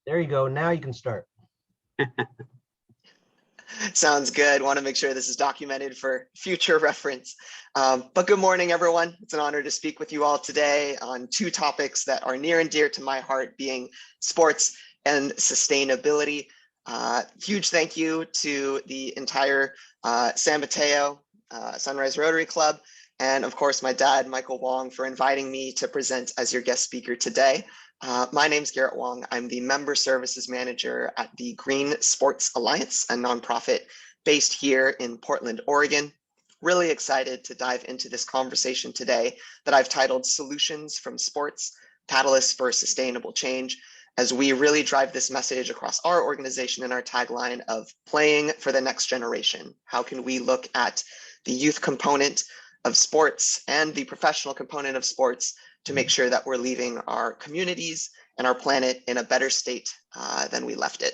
There you go. Now you can start. Sounds good. Want to make sure this is documented for future reference. But good morning, everyone. It's an honor to speak with you all today on two topics that are near and dear to my heart, being sports and sustainability. Huge thank you to the entire San Mateo Sunrise Rotary Club, and of course my dad, Michael Wong, for inviting me to present as your guest speaker today. My name's Garrett Wong. I'm the Member Services Manager at the Green Sports Alliance, a nonprofit based here in Portland, Oregon. Really excited to dive into this conversation today that I've titled Solutions from Sports, Catalysts for Sustainable Change, as we really drive this message across our organization and our tagline of playing for the next generation. How can we look at the youth component of sports and the professional component of sports to make sure that we're leaving our communities and our planet in a better state than we left it.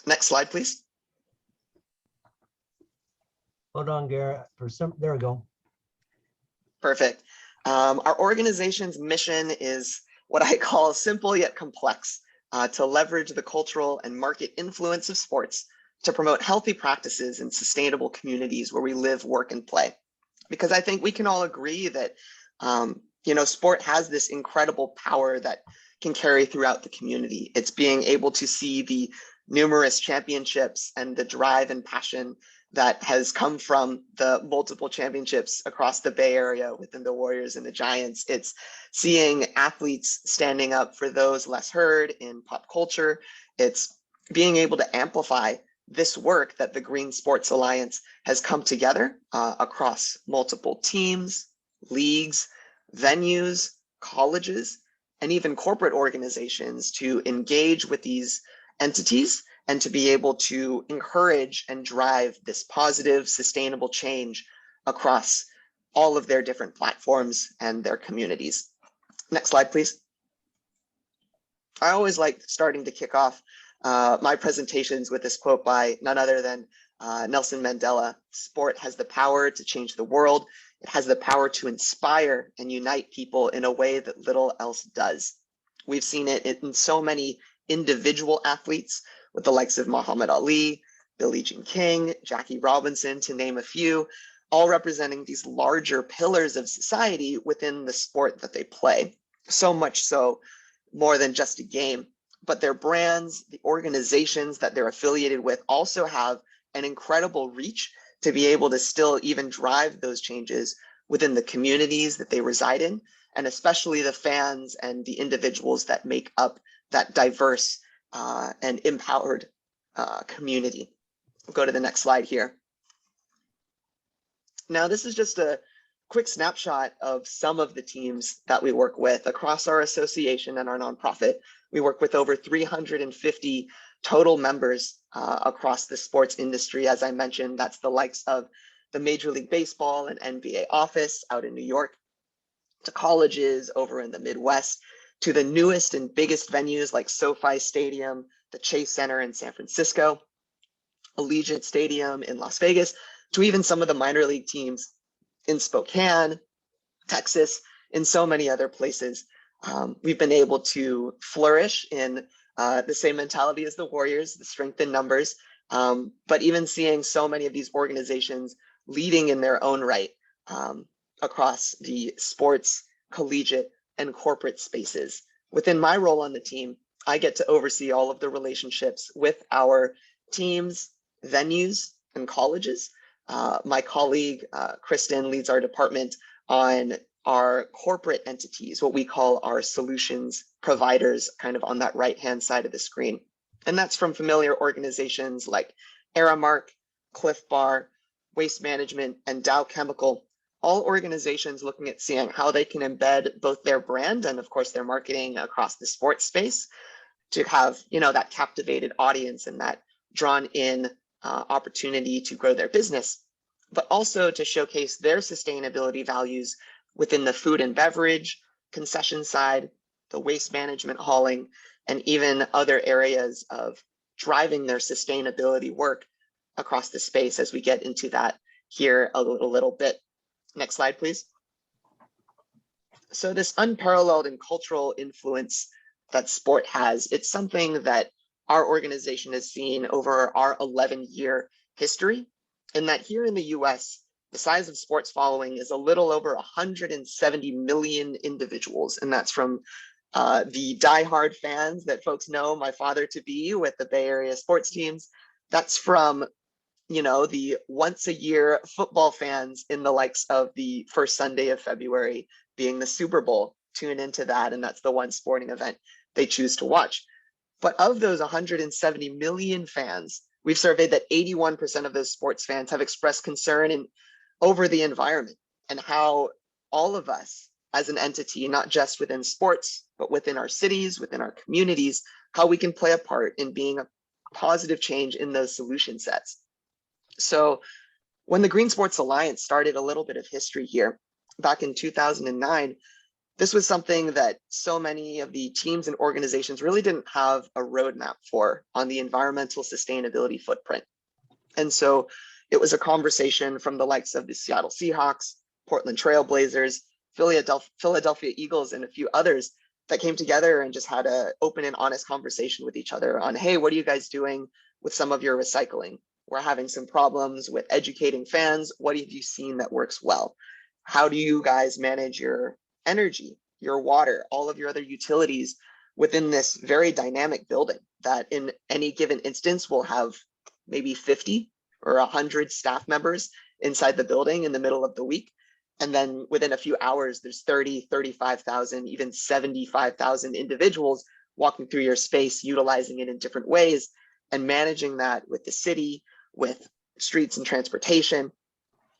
Next slide, please. Hold on, Garrett. There we go. Perfect. Our organization's mission is what I call simple yet complex, to leverage the cultural and market influence of sports to promote healthy practices in sustainable communities where we live, work, and play. Because I think we can all agree that sport has this incredible power that can carry throughout the community. It's being able to see the numerous championships and the drive and passion that has come from the multiple championships across the Bay Area within the Warriors and the Giants. It's seeing athletes standing up for those less heard in pop culture. It's being able to amplify this work that the Green Sports Alliance has come together across multiple teams, leagues, venues, colleges, and even corporate organizations to engage with these entities and to be able to encourage and drive this positive, sustainable change across all of their different platforms and their communities. Next slide, please. I always like starting to kick off my presentations with this quote by none other than Nelson Mandela. Sport has the power to change the world. It has the power to inspire and unite people in a way that little else does. We've seen it in so many individual athletes with the likes of Muhammad Ali, Billie Jean King, Jackie Robinson, to name a few, all representing these larger pillars of society within the sport that they play. So much so, more than just a game, but their brands, the organizations that they're affiliated with also have an incredible reach to be able to still even drive those changes within the communities that they reside in, and especially the fans and the individuals that make up that diverse and empowered community. We'll go to the next slide here. Now, this is just a quick snapshot of some of the teams that we work with across our association and our nonprofit. We work with over 350 total members across the sports industry. As I mentioned, that's the likes of the Major League Baseball and NBA office out in New York, to colleges over in the Midwest, to the newest and biggest venues like SoFi Stadium, the Chase Center in San Francisco, Allegiant Stadium in Las Vegas, to even some of the minor league teams in Spokane, Texas, and so many other places. We've been able to flourish in the same mentality as the Warriors, the strength in numbers, but even seeing so many of these organizations leading in their own right across the sports, collegiate, and corporate spaces. Within my role on the team, I get to oversee all of the relationships with our teams, venues, and colleges. My colleague, Kristen, leads our department on our corporate entities, what we call our solutions providers, kind of on that right-hand side of the screen. And that's from familiar organizations like Aramark, Cliff Bar, Waste Management, and Dow Chemical, all organizations looking at seeing how they can embed both their brand and of course their marketing across the sports space to have, that captivated audience and that drawn in opportunity to grow their business, but also to showcase their sustainability values within the food and beverage, concession side, the waste management hauling, and even other areas of driving their sustainability work across the space as we get into that here a little bit. Next slide, please. So this unparalleled and cultural influence that sport has, it's something that our organization has seen over our 11-year history, and that here in the US, the size of sports following is a little over 170 million individuals. And that's from the diehard fans that folks know my father to be with the Bay Area sports teams. That's from, the once a year football fans in the likes of the first Sunday of February being the Super Bowl. Tune into that, and that's the one sporting event they choose to watch. But of those 170 million fans, we've surveyed that 81% of those sports fans have expressed concern over the environment and how all of us as an entity, not just within sports, but within our cities, within our communities, how we can play a part in being a positive change in those solution sets. So when the Green Sports Alliance started, a little bit of history here, back in 2009, this was something that so many of the teams and organizations really didn't have a roadmap for on the environmental sustainability footprint. And so it was a conversation from the likes of the Seattle Seahawks, Portland Trail Blazers, Philadelphia Eagles, and a few others that came together and just had an open and honest conversation with each other on, hey, what are you guys doing with some of your recycling? We're having some problems with educating fans. What have you seen that works well? How do you guys manage your energy, your water, all of your other utilities within this very dynamic building that in any given instance will have maybe 50 or 100 staff members inside the building in the middle of the week? And then within a few hours, there's 30, 35,000, even 75,000 individuals walking through your space, utilizing it in different ways, and managing that with the city, with streets and transportation,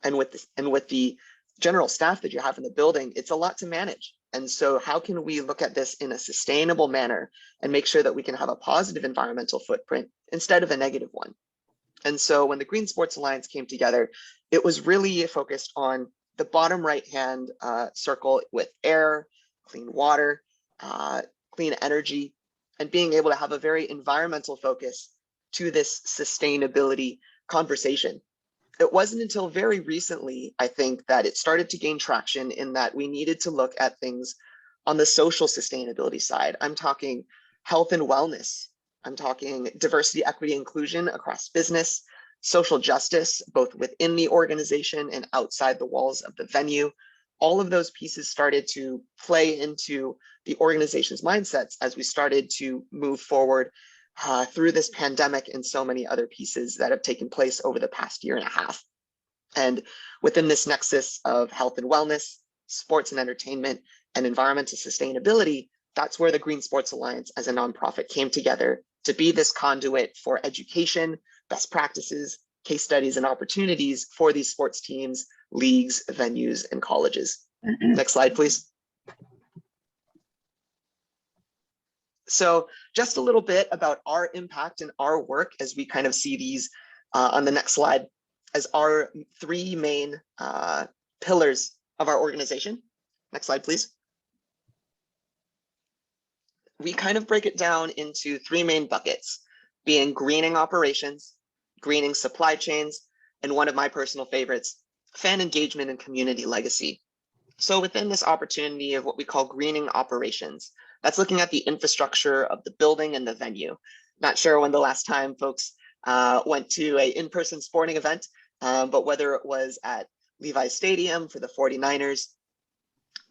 and with the general staff that you have in the building. It's a lot to manage. And so how can we look at this in a sustainable manner and make sure that we can have a positive environmental footprint instead of a negative one? And so when the Green Sports Alliance came together, it was really focused on the bottom right-hand circle with air, clean water, clean energy, and being able to have a very environmental focus to this sustainability conversation. It wasn't until very recently, I think, that it started to gain traction in that we needed to look at things on the social sustainability side. I'm talking health and wellness. I'm talking diversity, equity, inclusion across business, social justice, both within the organization and outside the walls of the venue. All of those pieces started to play into the organization's mindsets as we started to move forward through this pandemic and so many other pieces that have taken place over the past year and a half. And within this nexus of health and wellness, sports and entertainment, and environmental sustainability, that's where the Green Sports Alliance as a nonprofit came together to be this conduit for education, best practices, case studies, and opportunities for these sports teams, leagues, venues, and colleges. Next slide, please. So just a little bit about our impact and our work as we kind of see these on the next slide as our three main pillars of our organization. Next slide, please. We kind of break it down into three main buckets, being greening operations, greening supply chains, and one of my personal favorites, fan engagement and community legacy. So within this opportunity of what we call greening operations, that's looking at the infrastructure of the building and the venue. Not sure when the last time folks went to an in-person sporting event, but whether it was at Levi's Stadium for the 49ers,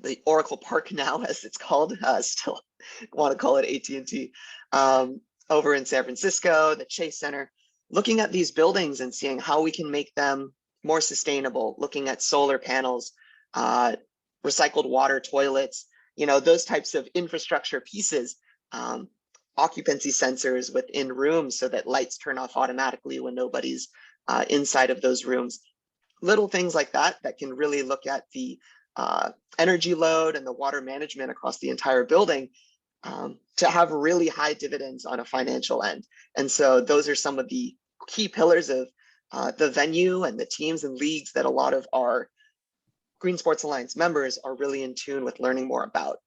the Oracle Park now, as it's called, still want to call it AT&T, over in San Francisco, the Chase Center, looking at these buildings and seeing how we can make them more sustainable, looking at solar panels, recycled water toilets, those types of infrastructure pieces, occupancy sensors within rooms so that lights turn off automatically when nobody's inside of those rooms. Little things like that can really look at the energy load and the water management across the entire building to have really high dividends on a financial end. And so those are some of the key pillars of the venue and the teams and leagues that a lot of our Green Sports Alliance members are really in tune with learning more about.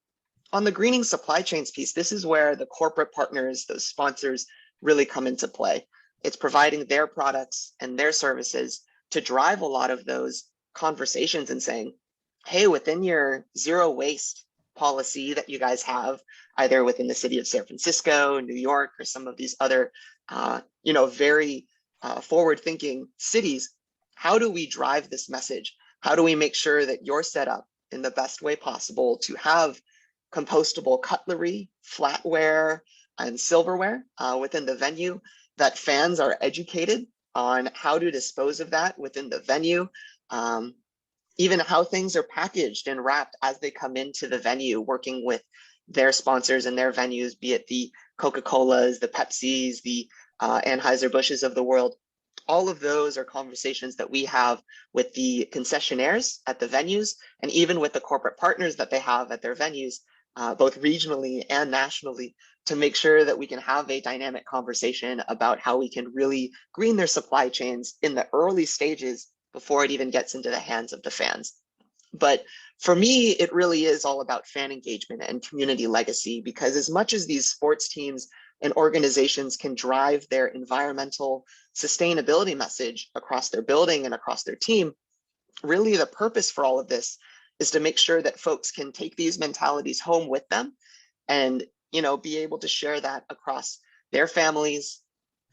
On the greening supply chains piece, this is where the corporate partners, those sponsors, really come into play. It's providing their products and their services to drive a lot of those conversations and saying, hey, within your zero waste policy that you guys have, either within the city of San Francisco, New York, or some of these other, very forward-thinking cities, how do we drive this message? How do we make sure that you're set up in the best way possible to have compostable cutlery, flatware, and silverware within the venue, that fans are educated on how to dispose of that within the venue, even how things are packaged and wrapped as they come into the venue, working with their sponsors and their venues, be it the Coca-Colas, the Pepsis, the Anheuser-Busch's of the world. All of those are conversations that we have with the concessionaires at the venues, and even with the corporate partners that they have at their venues, both regionally and nationally, to make sure that we can have a dynamic conversation about how we can really green their supply chains in the early stages before it even gets into the hands of the fans. But for me, it really is all about fan engagement and community legacy, because as much as these sports teams and organizations can drive their environmental sustainability message across their building and across their team, really the purpose for all of this is to make sure that folks can take these mentalities home with them and, be able to share that across their families,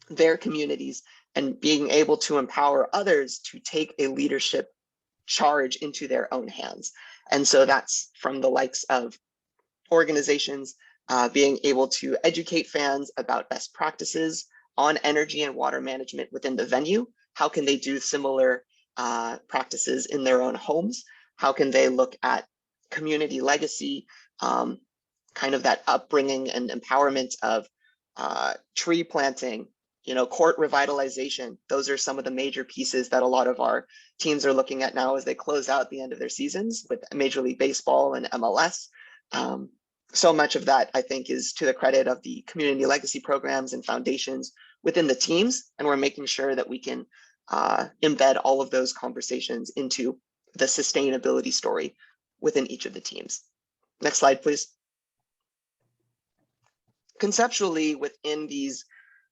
their communities, and being able to empower others to take a leadership charge into their own hands. And so that's from the likes of organizations being able to educate fans about best practices on energy and water management within the venue. How can they do similar practices in their own homes? How can they look at community legacy, kind of that upbringing and empowerment of tree planting, court revitalization? Those are some of the major pieces that a lot of our teams are looking at now as they close out the end of their seasons with Major League Baseball and MLS. So much of that, I think, is to the credit of the community legacy programs and foundations within the teams. And we're making sure that we can embed all of those conversations into the sustainability story within each of the teams. Next slide, please. Conceptually, within these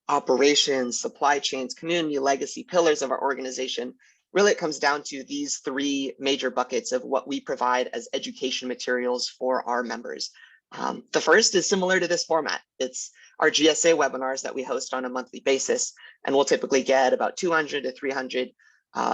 operations, supply chains, community legacy pillars of our organization, really it comes down to these three major buckets of what we provide as education materials for our members. The first is similar to this format. It's our GSA webinars that we host on a monthly basis, and we'll typically get about 200 to 300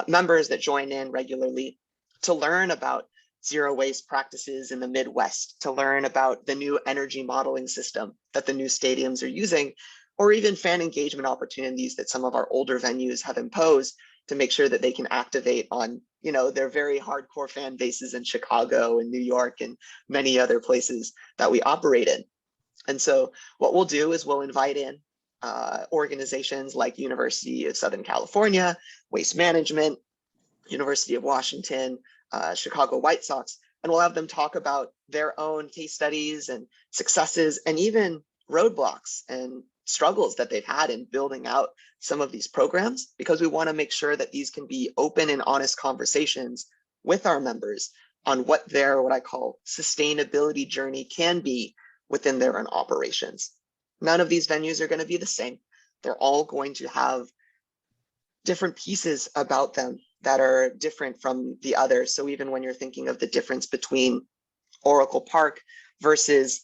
members that join in regularly to learn about zero waste practices in the Midwest, to learn about the new energy modeling system that the new stadiums are using, or even fan engagement opportunities that some of our older venues have imposed to make sure that they can activate on, their very hardcore fan bases in Chicago and New York and many other places that we operate in. And so what we'll do is we'll invite in organizations like University of Southern California, Waste Management, University of Washington, Chicago White Sox, and we'll have them talk about their own case studies and successes and even roadblocks and struggles that they've had in building out some of these programs, because we want to make sure that these can be open and honest conversations with our members on what their, what I call, sustainability journey can be within their own operations. None of these venues are going to be the same. They're all going to have different pieces about them that are different from the others. So even when you're thinking of the difference between Oracle Park versus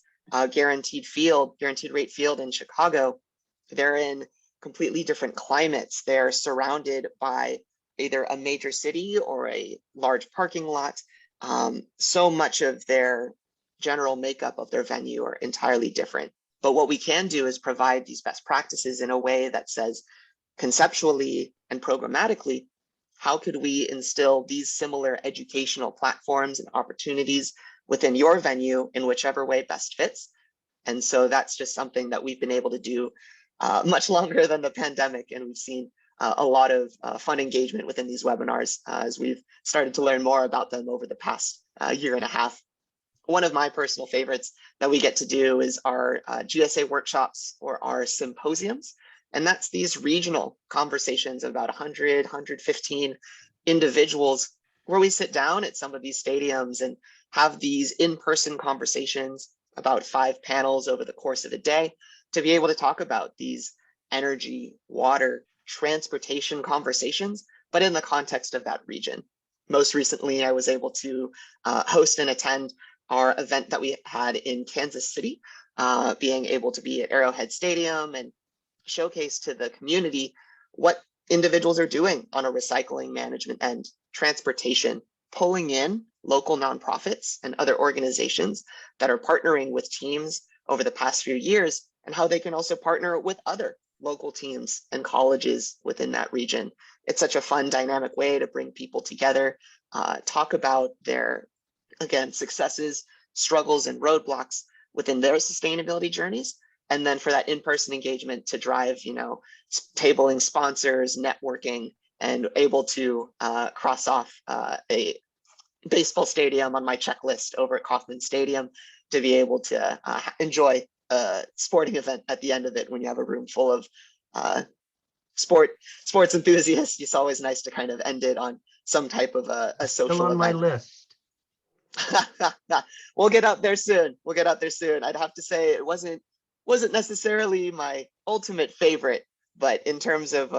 Guaranteed Rate Field in Chicago, they're in completely different climates. They're surrounded by either a major city or a large parking lot. So much of their general makeup of their venue are entirely different. But what we can do is provide these best practices in a way that says, conceptually and programmatically, how could we instill these similar educational platforms and opportunities within your venue in whichever way best fits? And so that's just something that we've been able to do much longer than the pandemic. And we've seen a lot of fun engagement within these webinars as we've started to learn more about them over the past year and a half. One of my personal favorites that we get to do is our GSA workshops or our symposiums. And that's these regional conversations of about 100, 115 individuals where we sit down at some of these stadiums and have these in-person conversations, about 5 panels over the course of a day, to be able to talk about these energy, water, transportation conversations, but in the context of that region. Most recently, I was able to host and attend our event that we had in Kansas City, being able to be at Arrowhead Stadium and showcase to the community what individuals are doing on a recycling management and transportation, pulling in local nonprofits and other organizations that are partnering with teams over the past few years, and how they can also partner with other local teams and colleges within that region. It's such a fun, dynamic way to bring people together, talk about their, again, successes, struggles, and roadblocks within their sustainability journeys. And then for that in-person engagement to drive, tabling sponsors, networking, and able to cross off a baseball stadium on my checklist over at Kauffman Stadium, to be able to enjoy a sporting event at the end of it when you have a room full of sports enthusiasts. It's always nice to kind of end it on some type of a social Still on my event. list. We'll get up there soon. I'd have to say it wasn't necessarily my ultimate favorite, but in terms of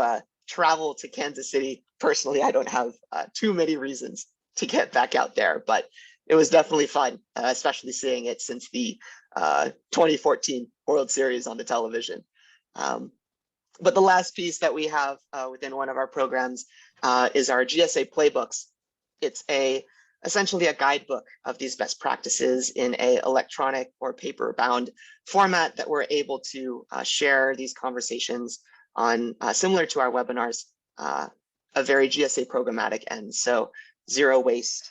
travel to Kansas City, personally, I don't have too many reasons to get back out there, but it was definitely fun, especially seeing it since the 2014 World Series on the television. But the last piece that we have within one of our programs is our GSA playbooks. It's essentially a guidebook of these best practices in a electronic or paper bound format that we're able to share these conversations on, similar to our webinars, a very GSA programmatic end. So zero waste,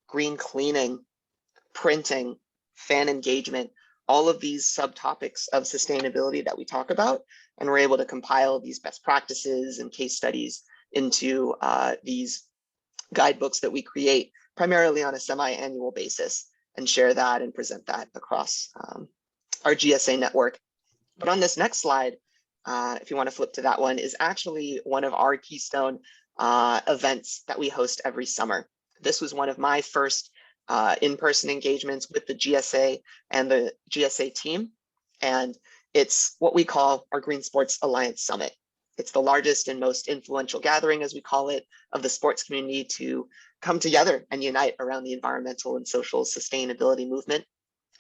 green cleaning, printing, fan engagement, all of these subtopics of sustainability that we talk about. And we're able to compile these best practices and case studies into these guidebooks that we create primarily on a semi-annual basis, and share that and present that across our GSA network. But on this next slide, if you want to flip to that one, is actually one of our keystone events that we host every summer. This was one of my first in-person engagements with the GSA and the GSA team, and it's what we call our Green Sports Alliance Summit. It's the largest and most influential gathering, as we call it, of the sports community to come together and unite around the environmental and social sustainability movement.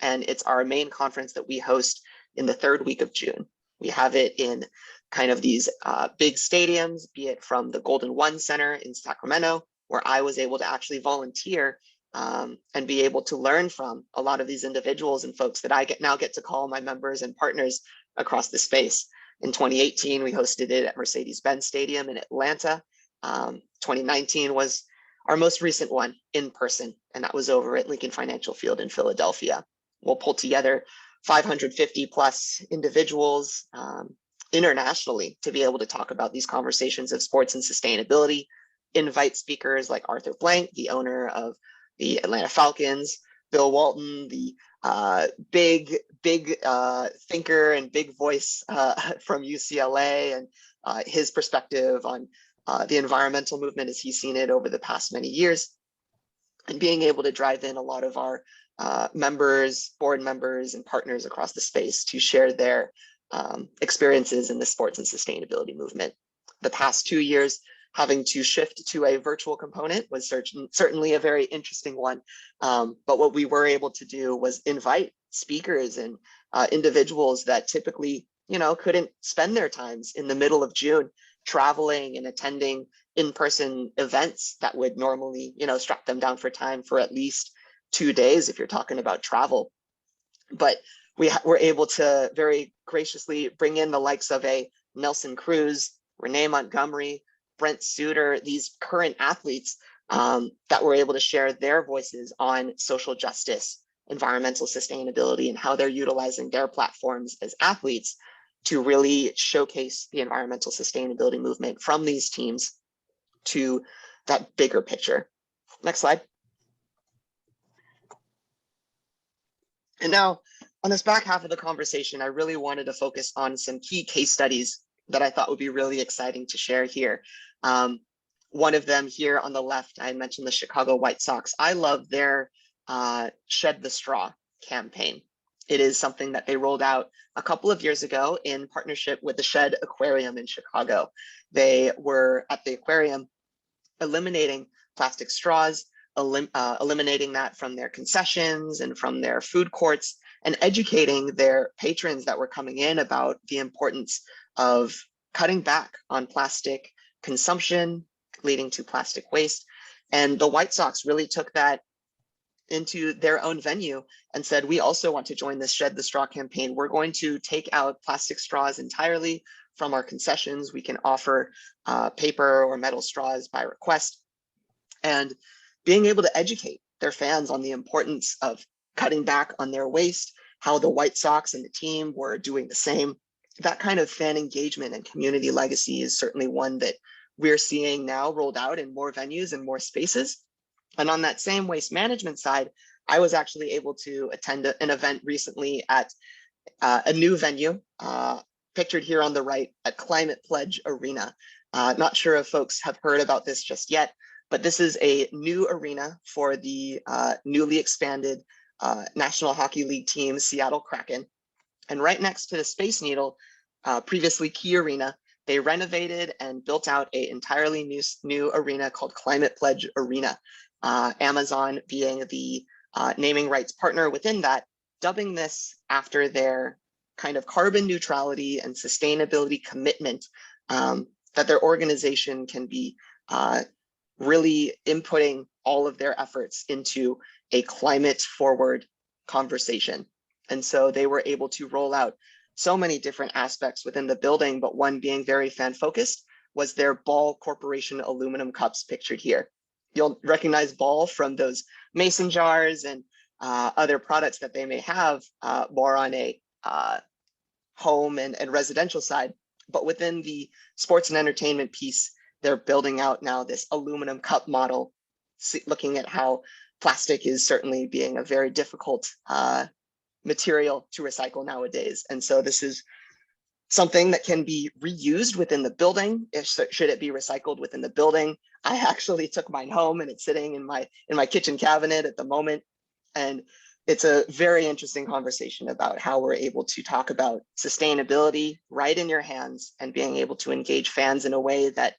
And it's our main conference that we host in the third week of June. We have it in kind of these big stadiums, be it from the Golden One Center in Sacramento, where I was able to actually volunteer and be able to learn from a lot of these individuals and folks that I now get to call my members and partners across the space. In 2018, we hosted it at Mercedes-Benz Stadium in Atlanta. 2019 was our most recent one in person, and that was over at Lincoln Financial Field in Philadelphia. We'll pull together 550 plus individuals internationally to be able to talk about these conversations of sports and sustainability, invite speakers like Arthur Blank, the owner of the Atlanta Falcons, Bill Walton, the big thinker and big voice from UCLA, and his perspective on the environmental movement as he's seen it over the past many years, and being able to drive in a lot of our members, board members, and partners across the space to share their experiences in the sports and sustainability movement. The past 2 years, having to shift to a virtual component was certainly a very interesting one. But what we were able to do was invite speakers and individuals that typically, couldn't spend their times in the middle of June traveling and attending in-person events that would normally, strap them down for time for at least 2 days if you're talking about travel. But we were able to very graciously bring in the likes of a Nelson Cruz, Renee Montgomery, Brent Suter, these current athletes that were able to share their voices on social justice, environmental sustainability, and how they're utilizing their platforms as athletes to really showcase the environmental sustainability movement from these teams to that bigger picture. Next slide. And now on this back half of the conversation, I really wanted to focus on some key case studies that I thought would be really exciting to share here. One of them here on the left, I mentioned the Chicago White Sox. I love their Shed the Straw campaign. It is something that they rolled out a couple of years ago in partnership with the Shed Aquarium in Chicago. They were at the aquarium eliminating plastic straws, eliminating that from their concessions and from their food courts, and educating their patrons that were coming in about the importance of cutting back on plastic consumption, leading to plastic waste. And the White Sox really took that into their own venue and said, we also want to join this Shed the Straw campaign. We're going to take out plastic straws entirely from our concessions. We can offer paper or metal straws by request. And being able to educate their fans on the importance of cutting back on their waste, how the White Sox and the team were doing the same. That kind of fan engagement and community legacy is certainly one that we're seeing now rolled out in more venues and more spaces. And on that same waste management side, I was actually able to attend an event recently at a new venue, pictured here on the right at Climate Pledge Arena. Not sure if folks have heard about this just yet, but this is a new arena for the newly expanded National Hockey League team, Seattle Kraken. And right next to the Space Needle, previously Key Arena, they renovated and built out an entirely new arena called Climate Pledge Arena. Amazon being the naming rights partner within that, dubbing this after their kind of carbon neutrality and sustainability commitment, that their organization can be really inputting all of their efforts into a climate forward conversation. And so they were able to roll out so many different aspects within the building, but one being very fan focused was their Ball Corporation aluminum cups pictured here. You'll recognize Ball from those mason jars and other products that they may have more on a home and residential side. But within the sports and entertainment piece, they're building out now this aluminum cup model, looking at how plastic is certainly being a very difficult material to recycle nowadays. And so this is something that can be reused within the building. Should it be recycled within the building? I actually took mine home and it's sitting in my kitchen cabinet at the moment. And it's a very interesting conversation about how we're able to talk about sustainability right in your hands and being able to engage fans in a way that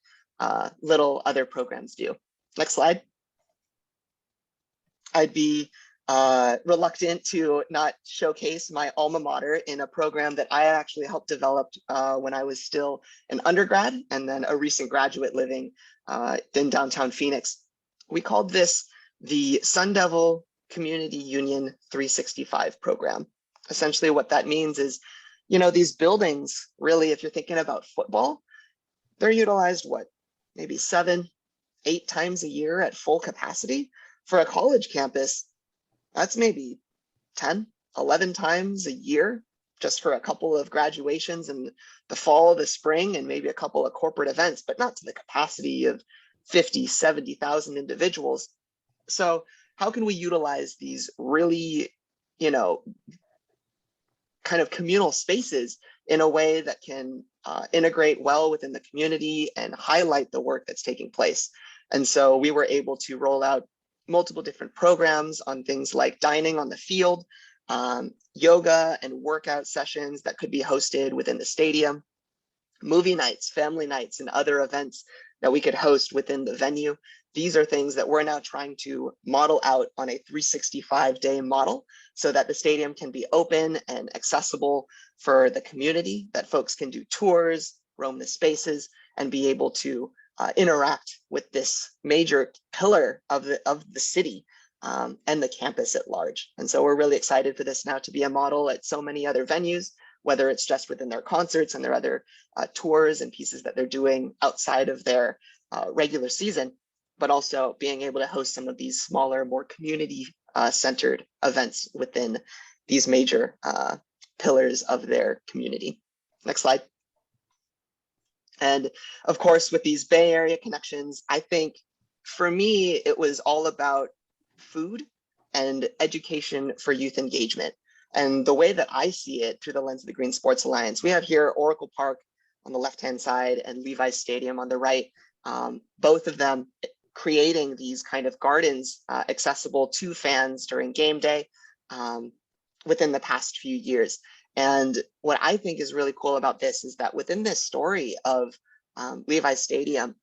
little other programs do. Next slide. I'd be reluctant to not showcase my alma mater in a program that I actually helped develop when I was still an undergrad and then a recent graduate living in downtown Phoenix. We called this the Sun Devil Community Union 365 program. Essentially what that means is, you know, these buildings, really, if you're thinking about football, they're utilized what, maybe 7-8 times a year at full capacity. For a college campus, that's maybe 10-11 times a year, just for a couple of graduations in the fall, the spring, and maybe a couple of corporate events, but not to the capacity of 50-70,000 individuals. So how can we utilize these really, you know, kind of communal spaces in a way that can integrate well within the community and highlight the work that's taking place? And so we were able to roll out multiple different programs on things like dining on the field, yoga and workout sessions that could be hosted within the stadium, movie nights, family nights, and other events that we could host within the venue. These are things that we're now trying to model out on a 365-day model so that the stadium can be open and accessible for the community, that folks can do tours, roam the spaces, and be able to interact with this major pillar of the city and the campus at large. And so we're really excited for this now to be a model at so many other venues, whether it's just within their concerts and their other tours and pieces that they're doing outside of their regular season, but also being able to host some of these smaller, more community centered events within these major pillars of their community. Next slide. And of course, with these Bay Area connections, I think for me, it was all about food and education for youth engagement. And the way that I see it through the lens of the Green Sports Alliance, we have here Oracle Park on the left-hand side and Levi's Stadium on the right, both of them creating these kind of gardens accessible to fans during game day within the past few years. And what I think is really cool about this is that within this story of Levi's Stadium,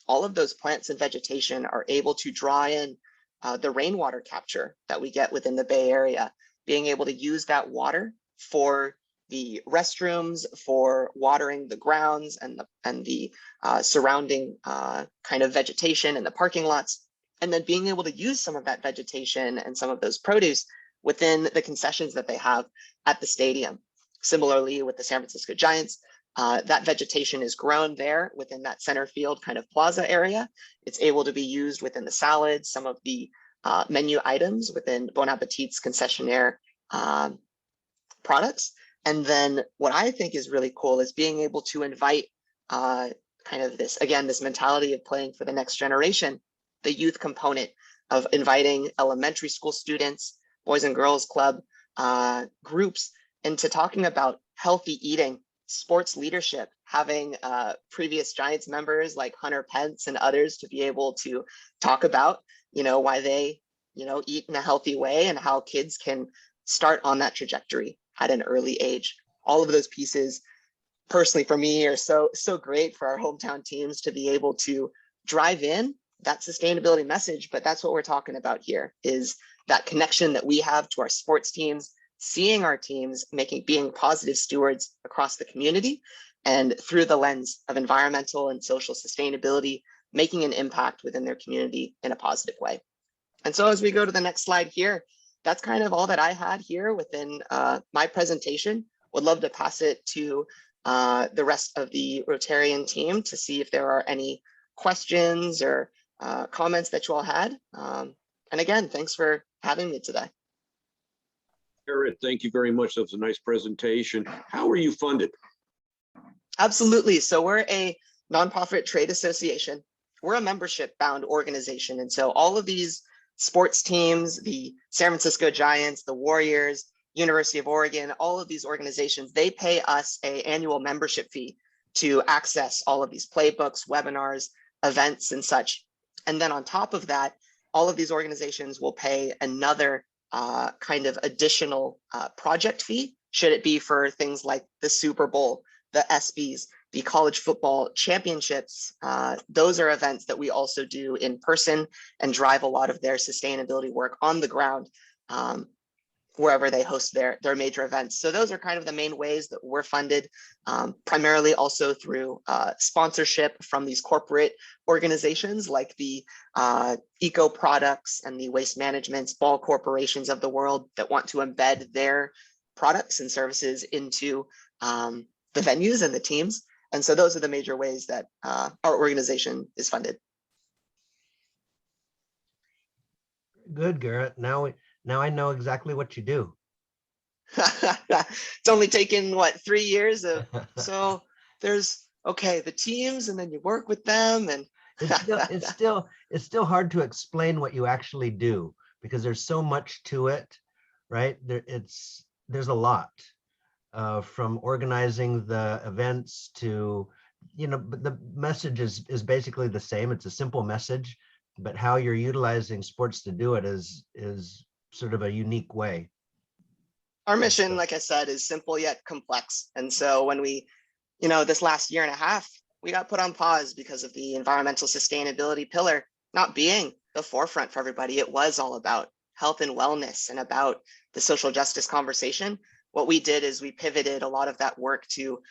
all of those plants and vegetation are able to draw in the rainwater capture that we get within the Bay Area, being able to use that water for the restrooms, for watering the grounds and the surrounding kind of vegetation and the parking lots, and then being able to use some of that vegetation and some of those produce within the concessions that they have at the stadium. Similarly, with the San Francisco Giants, that vegetation is grown there within that center field kind of plaza area. It's able to be used within the salads, some of the menu items within Bon Appetit's concessionaire products. And then what I think is really cool is being able to invite kind of this, again, this mentality of playing for the next generation, the youth component of inviting elementary school students, Boys and Girls Club groups into talking about healthy eating, sports leadership, having previous Giants members like Hunter Pence and others to be able to talk about, why they, eat in a healthy way and how kids can start on that trajectory at an early age. All of those pieces, personally for me, are so great for our hometown teams to be able to drive in that sustainability message. But that's what we're talking about here, is that connection that we have to our sports teams, seeing our teams being positive stewards across the community, and through the lens of environmental and social sustainability, making an impact within their community in a positive way. And so as we go to the next slide here, that's kind of all that I had here within my presentation. Would love to pass it to the rest of the Rotarian team to see if there are any questions or comments that you all had. And again, thanks for having me today. Garrett, thank you very much. That was a nice presentation. How are you funded? Absolutely. So we're a nonprofit trade association. We're a membership-bound organization. And so all of these sports teams, the San Francisco Giants, the Warriors, University of Oregon, all of these organizations, they pay us an annual membership fee to access all of these playbooks, webinars, events, and such. And then on top of that, all of these organizations will pay another kind of additional project fee, should it be for things like the Super Bowl, the ESPYs, the college football championships. Those are events that we also do in person and drive a lot of their sustainability work on the ground wherever they host their major events. So those are kind of the main ways that we're funded, primarily also through sponsorship from these corporate organizations like the eco products and the waste management ball corporations of the world that want to embed their products and services into the venues and the teams. And so those are the major ways that our organization is funded. Good, Garrett. Now I know exactly what you do. It's only taken what, 3 years of, so there's the teams, and then you work with them, and it's still hard to explain what you actually do because there's so much to it, right? There's a lot from organizing the events to, but the message is basically the same. It's a simple message, but how you're utilizing sports to do it is sort of a unique way. Our mission, like I said, is simple yet complex. And so when we, this last year and a half, we got put on pause because of the environmental sustainability pillar not being the forefront for everybody. It was all about health and wellness and about the social justice conversation. What we did is we pivoted a lot of that work to,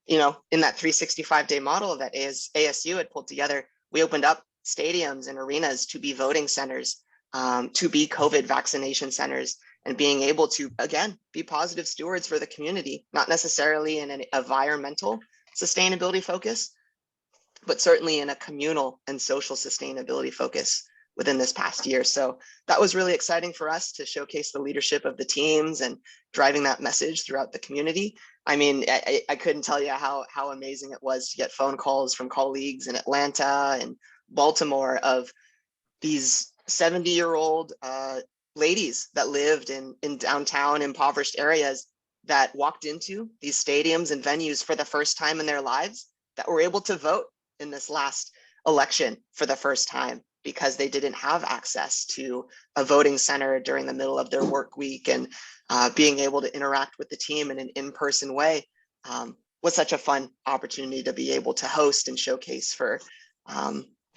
in that 365-day model that ASU had pulled together, we opened up stadiums and arenas to be voting centers, to be COVID vaccination centers, and being able to, again, be positive stewards for the community, not necessarily in an environmental sustainability focus, but certainly in a communal and social sustainability focus within this past year. So that was really exciting for us to showcase the leadership of the teams and driving that message throughout the community. I mean, I couldn't tell you how amazing it was to get phone calls from colleagues in Atlanta and Baltimore of these 70-year-old ladies that lived in downtown impoverished areas that walked into these stadiums and venues for the first time in their lives, that were able to vote in this last election for the first time because they didn't have access to a voting center during the middle of their work week, and being able to interact with the team in an in-person way was such a fun opportunity to be able to host and showcase for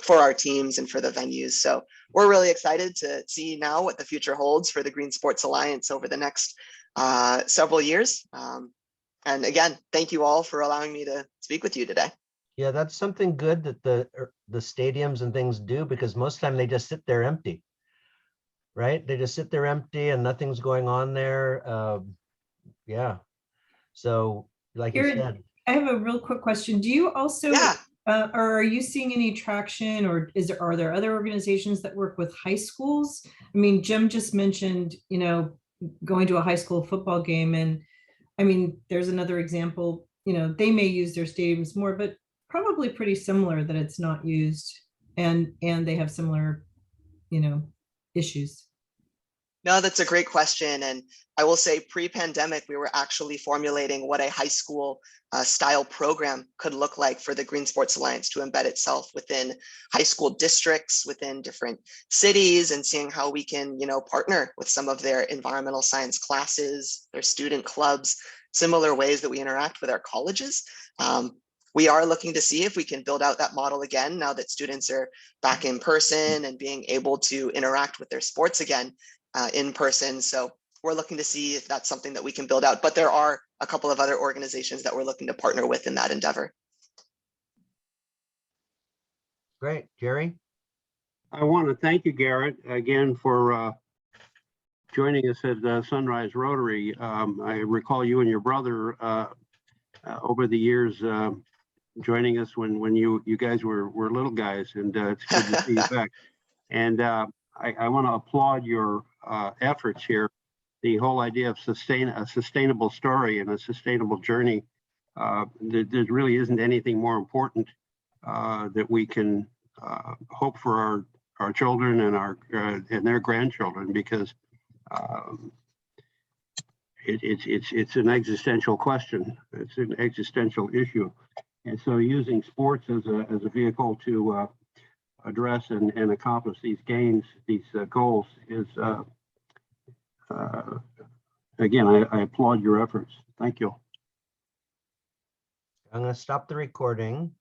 for our teams and for the venues. So we're really excited to see now what the future holds for the Green Sports Alliance over the next several years. And again, thank you all for allowing me to speak with you today. Yeah, that's something good that the stadiums and things do, because most of the time they just sit there empty, right? They just sit there empty and nothing's going on there. Yeah. So like you Garrett, said, I have a real quick question. Do you also, Yeah. or are you seeing any traction, or are there other organizations that work with high schools? I mean, Jim just mentioned, you know, going to a high school football game, and I mean, there's another example, you know, they may use their stadiums more, but probably pretty similar that it's not used, and they have similar, you know, issues. No, that's a great question. And I will say pre-pandemic, we were actually formulating what a high school style program could look like for the Green Sports Alliance to embed itself within high school districts, within different cities, and seeing how we can, you know, partner with some of their environmental science classes, their student clubs, similar ways that we interact with our colleges. We are looking to see if we can build out that model again now that students are back in person and being able to interact with their sports again in person. So we're looking to see if that's something that we can build out. But there are a couple of other organizations that we're looking to partner with in that endeavor. great. Jerry? I want to thank you, Garrett, again for joining us at Sunrise Rotary. I recall you and your brother over the years joining us when you guys were little guys, and it's good to see you back. And I want to applaud your efforts here. The whole idea of a sustainable story and a sustainable journey. There really isn't anything more important that we can hope for our children and their grandchildren, because it's an existential question. It's an existential issue, and so using sports as a vehicle to address and accomplish these goals is, again, I applaud your efforts. Thank you. I'm going to stop the recording.